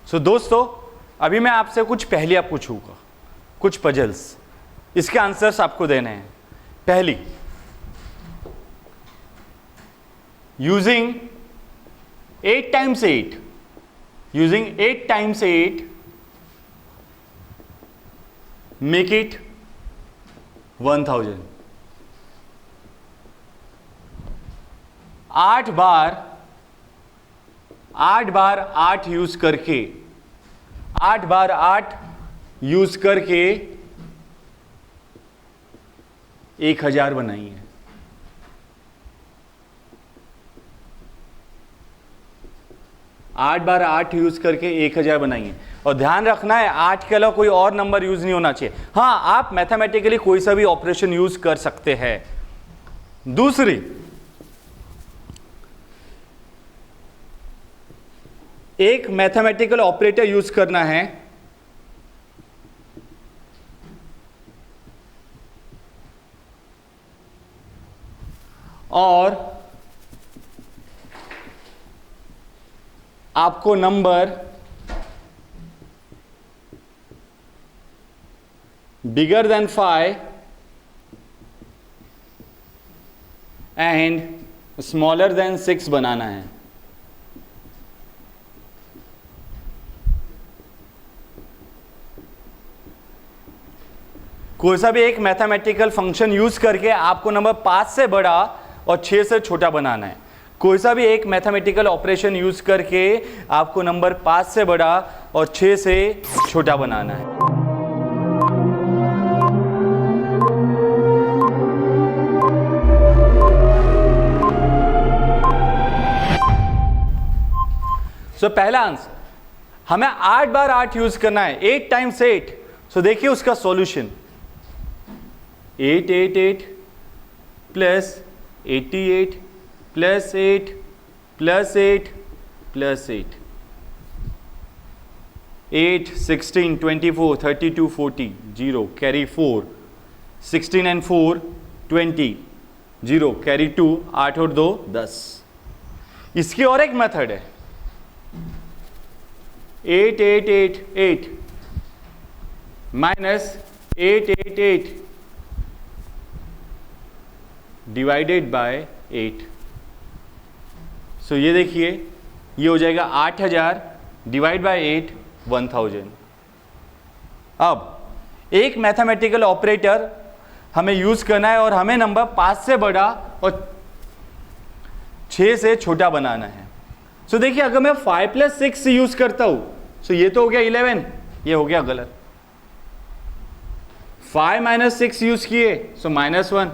सो दोस्तों, अभी मैं आपसे कुछ पहेलियां पूछूंगा, कुछ पजल्स, इसके आंसर्स आपको देने हैं। पहली, using 8 times 8, using 8 times 8, make it 1000। 8 bar 8 use करके 8 बार 8 यूज करके 1000 बनाई है। 8 बार 8 यूज करके 1000 बनाई है। और ध्यान रखना है 8 के अलावा कोई और नंबर यूज नहीं होना चाहिए। हाँ, आप मैथमेटिकली कोई सा भी ऑपरेशन यूज कर सकते हैं। दूसरी, एक मैथमेटिकल ऑपरेटर यूज करना है और आपको number bigger than 5 and smaller than 6 बनाना है। कोई सा भी एक मैथमेटिकल फंक्शन यूज करके आपको नंबर 5 से बड़ा और 6 से छोटा बनाना है। कोई सा भी एक मैथमेटिकल ऑपरेशन यूज करके आपको नंबर 5 से बड़ा और 6 से छोटा बनाना है। सो पहला आंसर, हमें 8 बार 8 यूज करना है, 8 times 8। सो देखिए उसका solution, 888 plus 88 plus 8 plus 8 plus 8, 8 16 24 32 40 0 carry 4, 16 and 4 20 0 carry 2, 8 और 2 10। इसकी और एक मेथड है, 8888 माइनस 888 डिवाइडेड बाय 8। सो ये देखिए, ये हो जाएगा 8000 डिवाइड बाय 8 1000। अब एक मैथमेटिकल ऑपरेटर हमें यूज करना है और हमें नंबर 5 से बड़ा और 6 से छोटा बनाना है। सो देखिए, अगर मैं 5 + 6 यूज करता हूं, सो ये तो हो गया 11, ये हो गया गलत। 5 - 6 यूज किए, सो -1,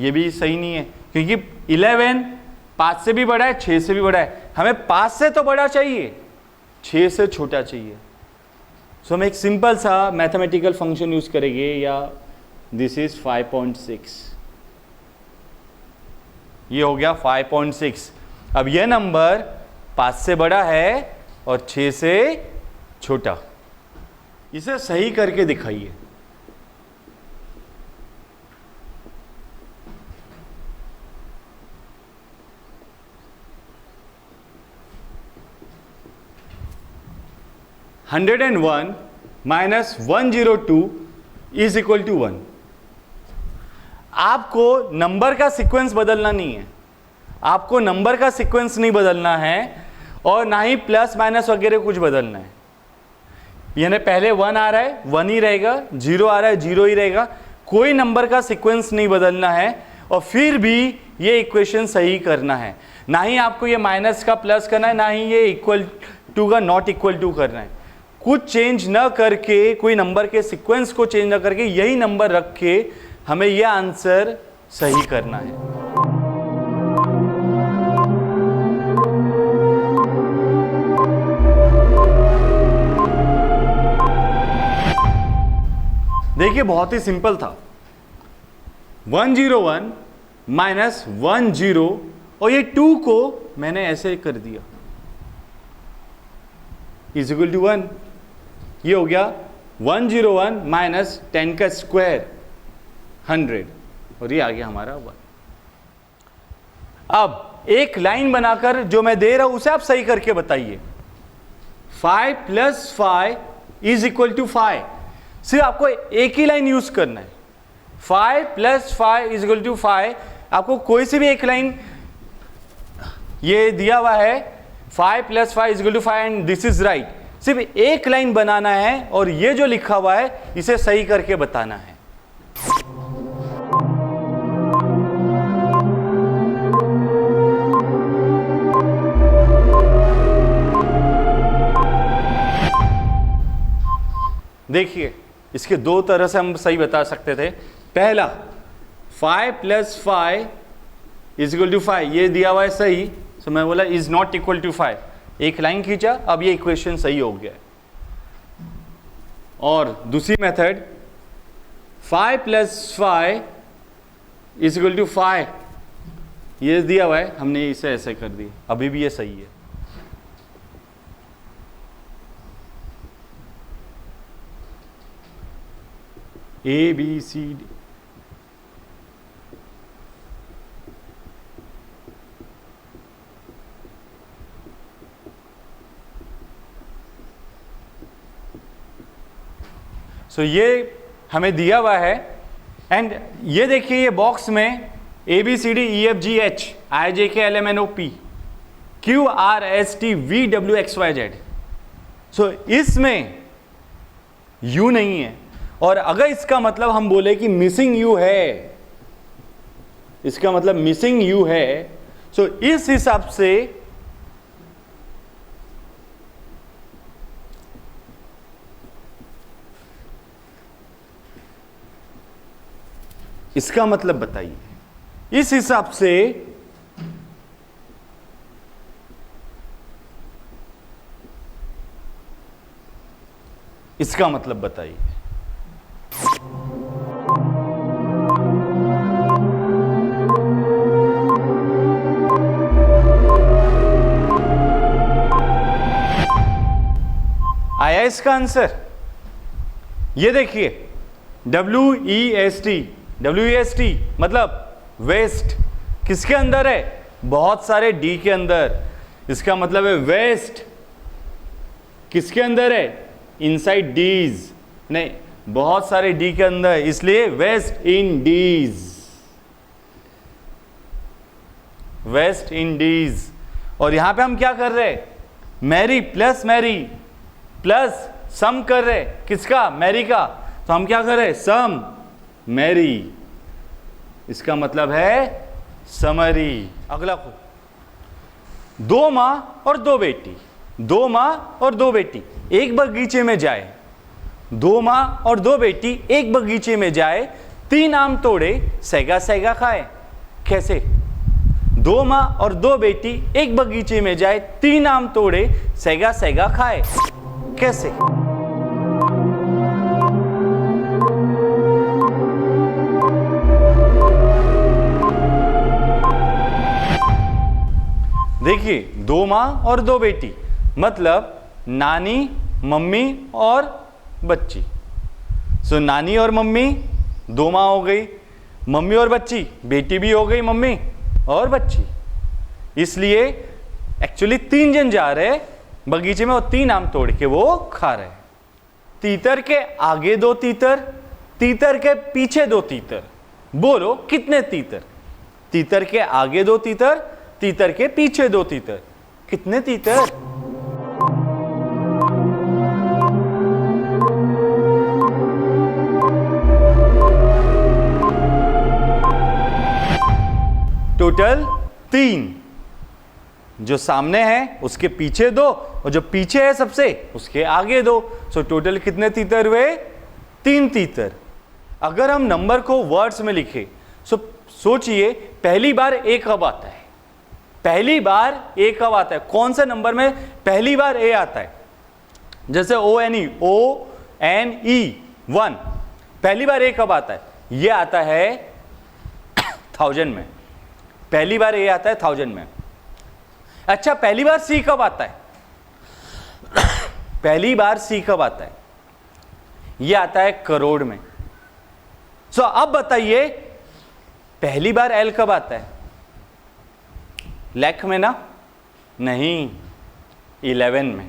ये भी सही नहीं है, क्योंकि 11 5 से भी बड़ा है, 6 से भी बड़ा है। हमें 5 से तो बड़ा चाहिए, 6 से छोटा चाहिए। सो हम एक सिंपल सा मैथमेटिकल फंक्शन यूज करेंगे, या दिस इज 5.6, ये हो गया 5.6। अब यह नंबर 5 से बड़ा है और 6 से छोटा। इसे सही करके दिखाइए। (101 - 102 इज इक्वल टू 1। आपको नंबर का सीक्वेंस बदलना नहीं है, आपको नंबर का सीक्वेंस नहीं बदलना है और ना ही प्लस माइनस वगैरह कुछ बदलना है। यानी पहले 1 आ रहा है 1 ही रहेगा, 0 आ रहा है 0 ही रहेगा, कोई नंबर का सीक्वेंस नहीं बदलना है और फिर भी ये इक्वेशन सही करना है। ना ही आपको ये माइनस का प्लस करना है, ना ही ये इक्वल टू का नॉट इक्वल टू करना है। कुछ चेंज न करके, कोई नंबर के सीक्वेंस को चेंज न करके, यही नंबर रख के हमें यह आंसर सही करना है। देखिए बहुत ही सिंपल था, 101 माइनस 10 और ये 2 को मैंने ऐसे कर दिया इज इक्वल टू 1। ये हो गया 101 माइनस 10 का स्क्वायर 100 और ये आ गया हमारा 1। अब एक लाइन बनाकर जो मैं दे रहा हूं उसे आप सही करके बताइए। Five plus five is equal to five. सिर्फ आपको एक ही लाइन यूज करना है, five plus five is equal to five. आपको कोई सी भी एक लाइन, ये दिया हुआ है 5 plus 5 is equal to 5 and this is right, सिर्फ एक लाइन बनाना है और ये जो लिखा हुआ है इसे सही करके बताना है। देखिए इसके दो तरह से हम सही बता सकते थे। पहला 5 प्लस 5 इज इक्वल टू 5, ये दिया हुआ है सही, तो मैं बोला इज नॉट इक्वल टू 5, एक लाइन खींचा, अब ये इक्वेशन सही हो गया। और दूसरी method 5 plus 5 is equal to 5, ये दिया हुआ है, हमने इसे ऐसे कर दी, अभी भी ये सही है। ए बी सी डी, सो ये हमें दिया हुआ है एंड ये देखिए ये बॉक्स में A B C D E F G H I J K L M N O P Q R S T V W X Y Z. So इसमें यू नहीं है, और अगर इसका मतलब हम बोले कि मिसिंग यू है, इसका मतलब मिसिंग यू है, सो इस हिसाब से इसका मतलब बताइए, इस हिसाब से इसका मतलब बताइए। आया इसका आंसर? ये देखिए WEST मतलब वेस्ट किसके अंदर है? बहुत सारे डी के अंदर। इसका मतलब है वेस्ट किसके अंदर है? इनसाइड डीज, नहीं, बहुत सारे डी के अंदर, इसलिए वेस्ट इंडीज, वेस्ट इंडीज। और यहां पे हम क्या कर रहे हैं? मैरी प्लस सम कर रहे, किसका? मैरी का। तो हम क्या कर रहे? सम मैरी, इसका मतलब है समरी। अगला को 2 माँ और 2 बेटी, 2 माँ और 2 बेटी एक बगीचे में जाए, 2 माँ और 2 बेटी एक बगीचे में जाए, 3 आम तोड़े सेगा सेगा खाए। कैसे? 2 माँ और 2 बेटी एक बगीचे में जाए, 3 आम तोड़े सेगा सेगा खाए। कैसे? देखिए 2 माँ और 2 बेटी मतलब नानी, मम्मी और बच्ची। सो नानी और मम्मी 2 माँ हो गई, मम्मी और बच्ची, बेटी भी हो गई मम्मी और बच्ची। इसलिए एक्चुअली 3 जन जा रहे बगीचे में और 3 आम तोड़ के वो खा रहे। तीतर के आगे 2 तीतर, तीतर के पीछे 2 तीतर। बोलो कितने तीतर? तीतर के आगे 2 तीतर, तीतर के पीछे 2 तीतर, कितने तीतर? टोटल 3। जो सामने है उसके पीछे 2 और जो पीछे है सबसे उसके आगे 2। सो टोटल कितने तीतर हुए? 3 तीतर। अगर हम नंबर को वर्ड्स में लिखे, सो सोचिए पहली बार ए कब आता है? पहली बार ए कब आता है? कौन से नंबर में पहली बार ए आता है? जैसे ONE 1 पहली बार ए कब आता है? ये आता है 1000 में, पहली बार ए आता है 1000 में। अच्छा पहली बार सी कब आता है? पहली बार सी कब आता है? ये आता है करोड़ में। सो अब बताइए पहली बार एल कब आता है? लाख में ना? नहीं, 11 में।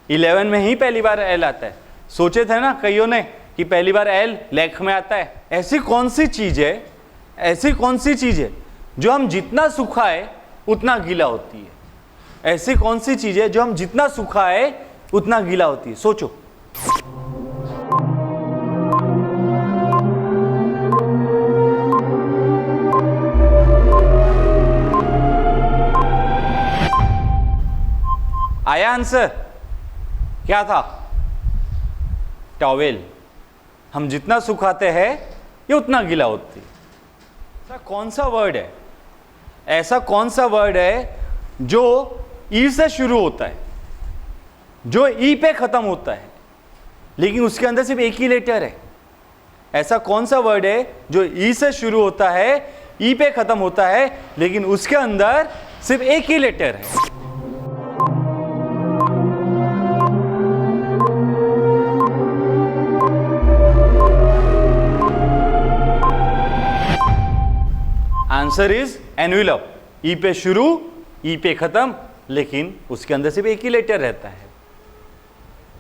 11 में ही पहली बार एल आता है। सोचे थे ना कईयों ने कि पहली बार एल लेख में आता है। ऐसी कौन सी चीज है, ऐसी कौन सी चीज है जो हम जितना सुखाए उतना गीला होती है? ऐसी कौन सी चीज है जो हम जितना सुखाए उतना गीला होती है? सोचो। आया आंसर? क्या था? टॉवेल। हम जितना सुखाते हैं ये उतना गीला होती है। ऐसा कौन सा वर्ड है, ऐसा कौन सा वर्ड है जो ई से शुरू होता है, जो ई पे खत्म होता है, लेकिन उसके अंदर सिर्फ एक ही लेटर है? ऐसा कौन सा वर्ड है जो ई से शुरू होता है, ई पे खत्म होता है, लेकिन उसके अंदर सिर्फ एक ही लेटर है? Answer is envelope. ई पे शुरू, ई पे खत्म, लेकिन उसके अंदर सिर्फ एक ही लेटर रहता है।